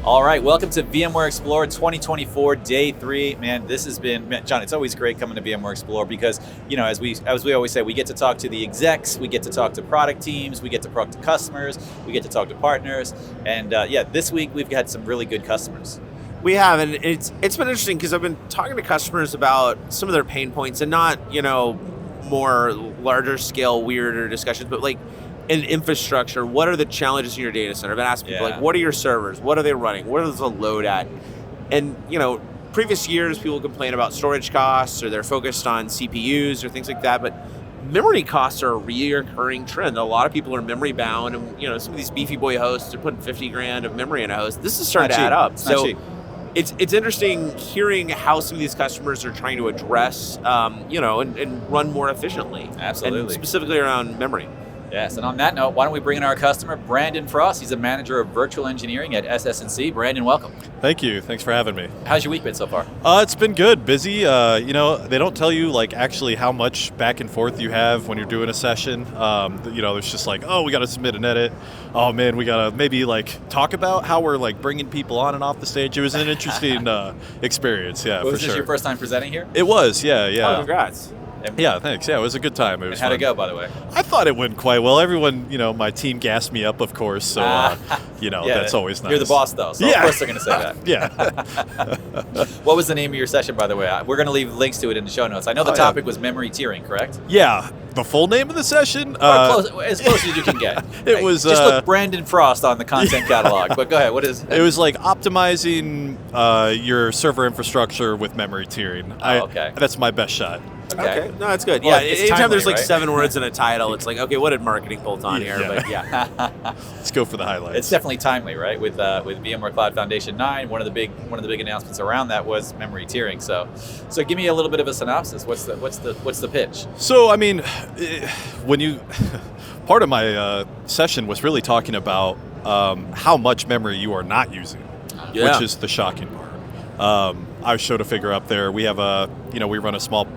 All right, welcome to VMware Explorer 2024, day 3. Man, this has been, John, it's always great coming to VMware Explorer because, as we always say, we get to talk to the execs, we get to talk to product teams, we get to talk to customers, we get to talk to partners, and this week we've got some really good customers. We have, and it's been interesting because I've been talking to customers about some of their pain points, and not, more larger scale, weirder discussions, but like in infrastructure, what are the challenges in your data center? I've been asking people, what are your servers? What are they running? What is the load at? And, previous years, people complain about storage costs, or they're focused on CPUs or things like that, but memory costs are a recurring trend. A lot of people are memory bound, and, some of these beefy boy hosts are putting 50 grand of memory in a host. This is starting to add up. So it's interesting hearing how some of these customers are trying to address, and run more efficiently. Absolutely. And specifically around memory. Yes, and on that note, why don't we bring in our customer, Brandon Frost. He's a manager of virtual engineering at SS&C. Brandon, welcome. Thank you. Thanks for having me. How's your week been so far? It's been good. Busy. They don't tell you actually how much back and forth you have when you're doing a session. There's just we got to submit an edit. Oh man, we got to maybe talk about how we're bringing people on and off the stage. It was an interesting experience. Yeah, Was this your first time presenting here? It was. Yeah. Oh, congrats. Yeah, thanks. Yeah, it was a good time. It was how'd fun. it go, by the way? I thought it went quite well. Everyone, my team gassed me up, of course. So, that's always nice. You're the boss, though, so of course they're going to say that. Yeah. What was the name of your session, by the way? We're going to leave links to it in the show notes. I know the topic was memory tiering, correct? Yeah. The full name of the session? As close as you can get. It was just look Brandon Frost on the content catalog. But go ahead. What is it? It was optimizing your server infrastructure with memory tiering. Okay. That's my best shot. Okay. No, that's good. Well, anytime timely, there's 7 words in a title, it's okay, what did marketing bolt on here? But Let's go for the highlights. It's definitely timely, right? With VMware Cloud Foundation 9, one of the big announcements around that was memory tiering. So give me a little bit of a synopsis. What's the pitch? So part of my session was really talking about how much memory you are not using, which is the shocking part. I showed a figure up there. We have we run a small,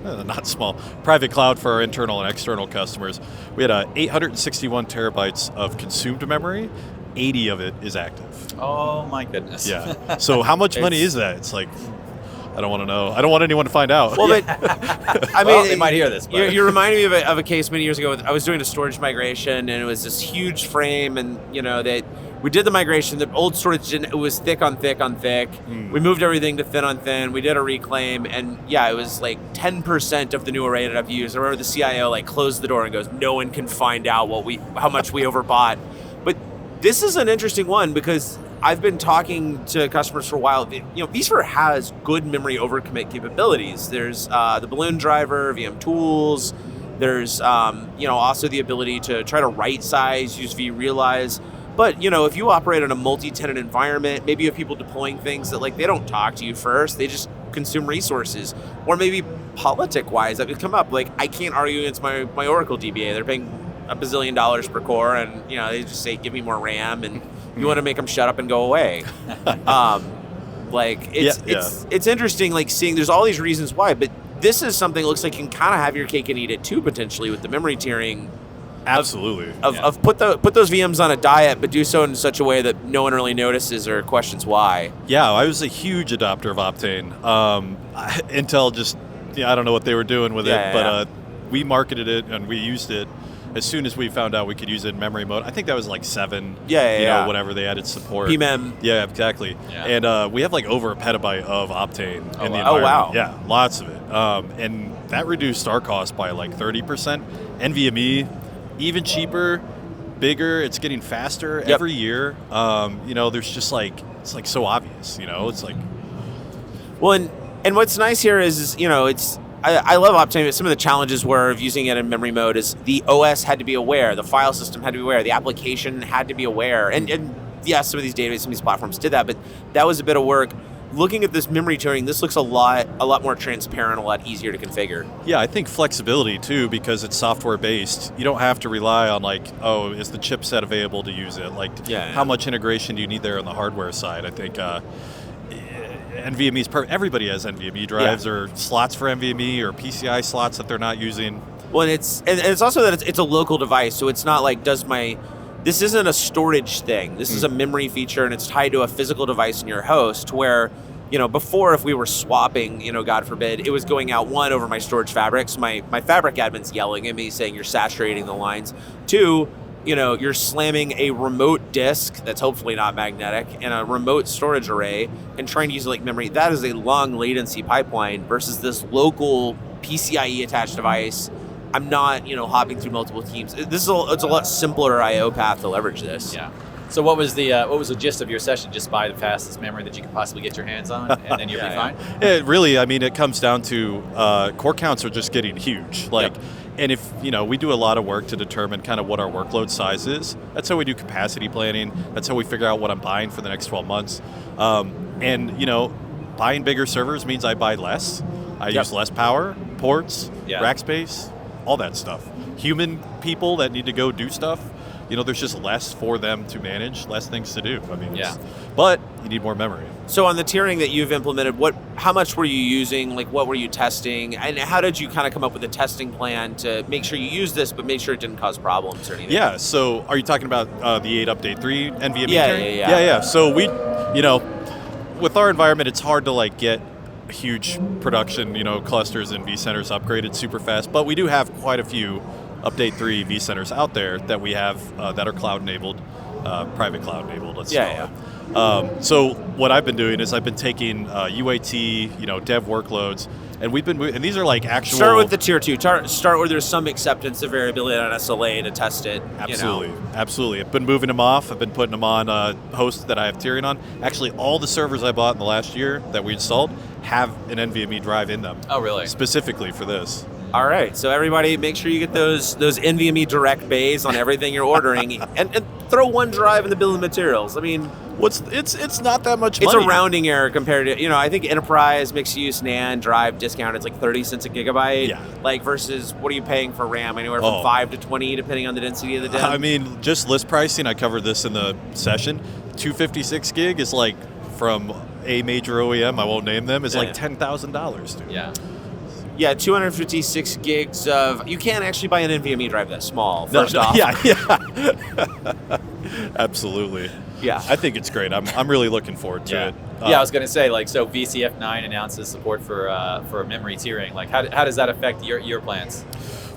not small, private cloud for our internal and external customers. We had 861 terabytes of consumed memory. 80 of it is active. Oh my goodness. Yeah. So how much money is that? It's I don't want to know. I don't want anyone to find out. Well, but they might hear this. You're reminding me of a case many years ago. I was doing a storage migration, and it was this huge frame, and we did the migration. The old storage it was thick on thick on thick. We moved everything to thin on thin. We did a reclaim, and it was 10% of the new array ended up used. I remember the CIO closed the door and goes, "No one can find out how much we overbought." But this is an interesting one because I've been talking to customers for a while. vSphere has good memory overcommit capabilities. There's the balloon driver, VM tools. There's also the ability to try to right size, use vRealize. But if you operate in a multi-tenant environment, maybe you have people deploying things that they don't talk to you first. They just consume resources, or maybe politic-wise that could come up. I can't argue against my Oracle DBA. They're paying $1 bazillion per core, and they just say, "Give me more RAM," and you want to make them shut up and go away. It's interesting, seeing there's all these reasons why, but this is something that looks like you can kind of have your cake and eat it too, potentially, with the memory tiering. Absolutely. Of put those VMs on a diet, but do so in such a way that no one really notices or questions why. Yeah, I was a huge adopter of Optane. Intel just, I don't know what they were doing with it, but we marketed it and we used it as soon as we found out we could use it in memory mode. I think that was 7. Whenever they added support. PMEM. Yeah, exactly. Yeah. And we have over a petabyte of Optane in the environment. Oh, wow. Yeah, lots of it. And that reduced our cost by 30%. NVMe, even cheaper, bigger. It's getting faster every year. There's just it's so obvious. It's Well, and what's nice here is it's. I love Optane, but some of the challenges of using it in memory mode is the OS had to be aware, the file system had to be aware, the application had to be aware, and some of these databases, some of these platforms did that, but that was a bit of work. Looking at this memory tiering, this looks a lot more transparent, a lot easier to configure. Yeah, I think flexibility too, because it's software based. You don't have to rely on is the chipset available to use it? How much integration do you need there on the hardware side? I think NVMe is perfect. Everybody has NVMe drives or slots for NVMe or PCI slots that they're not using. Well, and it's also that it's a local device, so it's not does my this isn't a storage thing. This is a memory feature, and it's tied to a physical device in your host where, before if we were swapping, God forbid, it was going out, one, over my storage fabrics. My fabric admin's yelling at me saying you're saturating the lines. Two, you're slamming a remote disk that's hopefully not magnetic and a remote storage array and trying to use it like memory. That is a long latency pipeline versus this local PCIe attached device. I'm not, hopping through multiple teams. It's a lot simpler I/O path to leverage this. Yeah. So what was the gist of your session? Just buy the fastest memory that you could possibly get your hands on, and then you'll be fine. It really, it comes down to core counts are just getting huge. And if we do a lot of work to determine kind of what our workload size is. That's how we do capacity planning. That's how we figure out what I'm buying for the next 12 months. Buying bigger servers means I buy less. I use less power, ports, rack space, all that stuff. Human people that need to go do stuff. There's just less for them to manage, less things to do. But you need more memory. So on the tiering that you've implemented, how much were you using? What were you testing? And how did you kind of come up with a testing plan to make sure you use this, but make sure it didn't cause problems or anything? Yeah, so are you talking about the 8 Update 3 NVMe tiering? Yeah. So we, with our environment, it's hard to get huge production, clusters and vCenters upgraded super fast, but we do have quite a few Update 3 vCenters out there that we have that are cloud-enabled, private cloud-enabled, let's say. So what I've been doing is I've been taking UAT, dev workloads, and and these are actual... Start with the tier 2. Start where there's some acceptance of variability on SLA to test it. Absolutely. I've been moving them off. I've been putting them on hosts that I have tiering on. Actually, all the servers I bought in the last year that we installed have an NVMe drive in them. Oh, really? Specifically for this. All right, so everybody, make sure you get those NVMe direct bays on everything you're ordering, and throw one drive in the bill of materials. It's not that much money. It's a money. rounding error compared to, I think enterprise mixed use NAND drive discount, it's 30 cents a gigabyte. Yeah. Versus what are you paying for RAM? Anywhere from 5 to 20 depending on the density of the DIMM. Just list pricing, I covered this in the session. 256 gig is from a major OEM, I won't name them, is $10,000, dude. Yeah. Yeah, 256 gigs of... You can't actually buy an NVMe drive that small, first off. Yeah. Absolutely. Yeah. I think it's great. I'm really looking forward to it. I was going to say, so VCF 9 announces support for memory tiering. How does that affect your plans?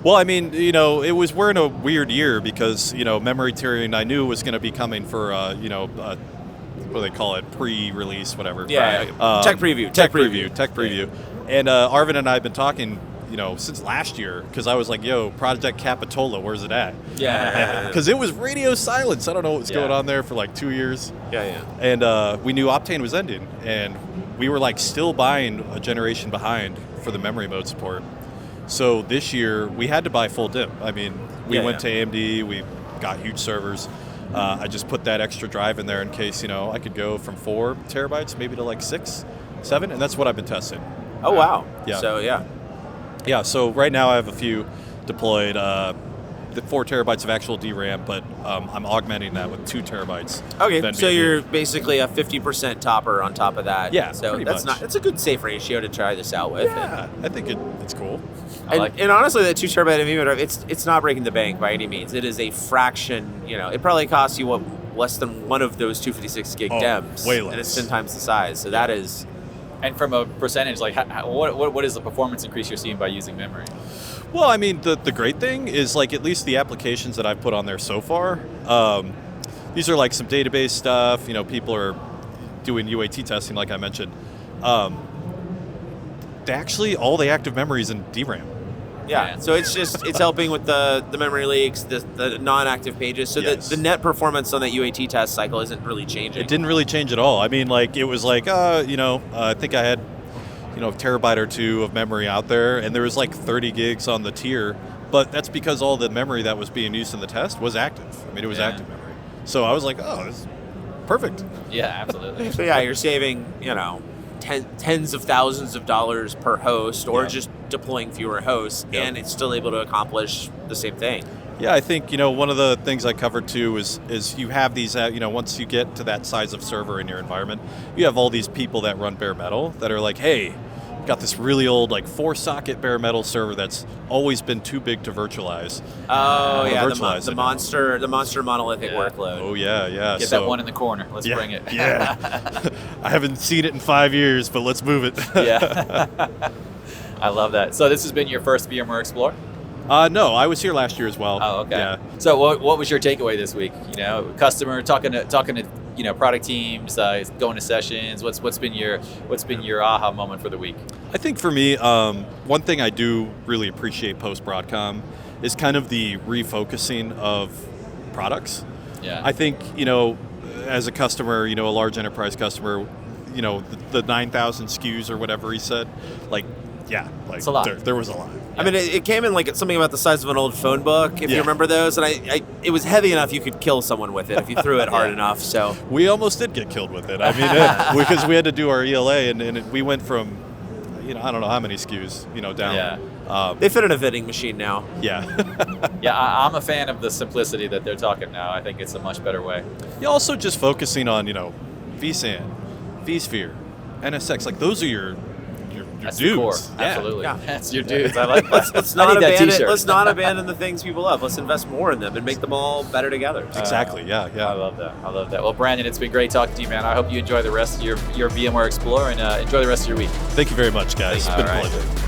Well, we're in a weird year because, memory tiering I knew was going to be coming for, what do they call it? Pre-release, whatever. Yeah. Tech preview. Tech preview. And Arvin and I have been talking, since last year, because I was like, yo, Project Capitola, where's it at? Yeah. Because it was radio silence. I don't know what was going on there for 2 years. Yeah. And we knew Optane was ending, and we were still buying a generation behind for the memory mode support. So this year, we had to buy full DIMM. We went to AMD, we got huge servers. I just put that extra drive in there in case, I could go from 4 terabytes maybe to 6, 7, and that's what I've been testing. Oh, wow. Yeah. So, yeah. Yeah, so right now I have a few deployed, the 4 terabytes of actual DRAM, but I'm augmenting that with 2 terabytes. Okay, so you're basically a 50% topper on top of that. Yeah, so pretty that's much. It's a good safe ratio to try this out with. Yeah, I think it's cool. And honestly, that 2 terabyte NVMe drive, it's not breaking the bank by any means. It is a fraction. It probably costs you less than one of those 256 gig DIMMs. Way less. And it's 10 times the size. So that is. And from a percentage, what is the performance increase you're seeing by using memory? Well, the great thing is at least the applications that I've put on there so far. These are some database stuff. People are doing UAT testing, like I mentioned. All the active memory is in DRAM. Yeah, so it's helping with the memory leaks, the non-active pages. So the net performance on that UAT test cycle isn't really changing. It didn't really change at all. It was I think I had, a terabyte or 2 of memory out there, and there was 30 gigs on the tier, but that's because all the memory that was being used in the test was active. It was active memory. So I was like, oh, this is perfect. Yeah, absolutely. So you're saving, tens of thousands of dollars per host, or just deploying fewer hosts, and it's still able to accomplish the same thing. Yeah, I think, one of the things I covered too is you have these, once you get to that size of server in your environment, you have all these people that run bare metal that are like, hey, got this really old, like 4-socket bare metal server that's always been too big to virtualize. Oh yeah, virtualize the it now. monster monolithic workload. Oh yeah. Get that one in the corner. Let's bring it. Yeah. I haven't seen it in 5 years, but let's move it. Yeah. I love that. So this has been your first VMware Explorer? No, I was here last year as well. Oh, okay. Yeah. So what was your takeaway this week? Customer talking to product teams, going to sessions. What's been your aha moment for the week? I think for me, one thing I do really appreciate post Broadcom is kind of the refocusing of products. Yeah. I think as a customer, a large enterprise customer, the 9,000 SKUs or whatever he said, it's a lot. There was a lot. I mean, it came in like something about the size of an old phone book, if you remember those, and it was heavy enough you could kill someone with it if you threw it hard enough. So we almost did get killed with it. I mean, because we had to do our ELA, and we went from, I don't know how many SKUs, down. Yeah. They fit in a vending machine now. Yeah. Yeah, I'm a fan of the simplicity that they're talking now. I think it's a much better way. Yeah, also just focusing on, vSAN, vSphere, NSX, like those are your That's dudes. the core. Yeah. Absolutely. Yeah. That's your dudes. I like that. Let's I not need that abandon. t-shirt. Let's not abandon the things people love. Let's invest more in them and make them all better together. Exactly. Yeah. I love that. Well, Brandon, it's been great talking to you, man. I hope you enjoy the rest of your VMware Explorer and enjoy the rest of your week. Thank you very much, guys. It's been a pleasure.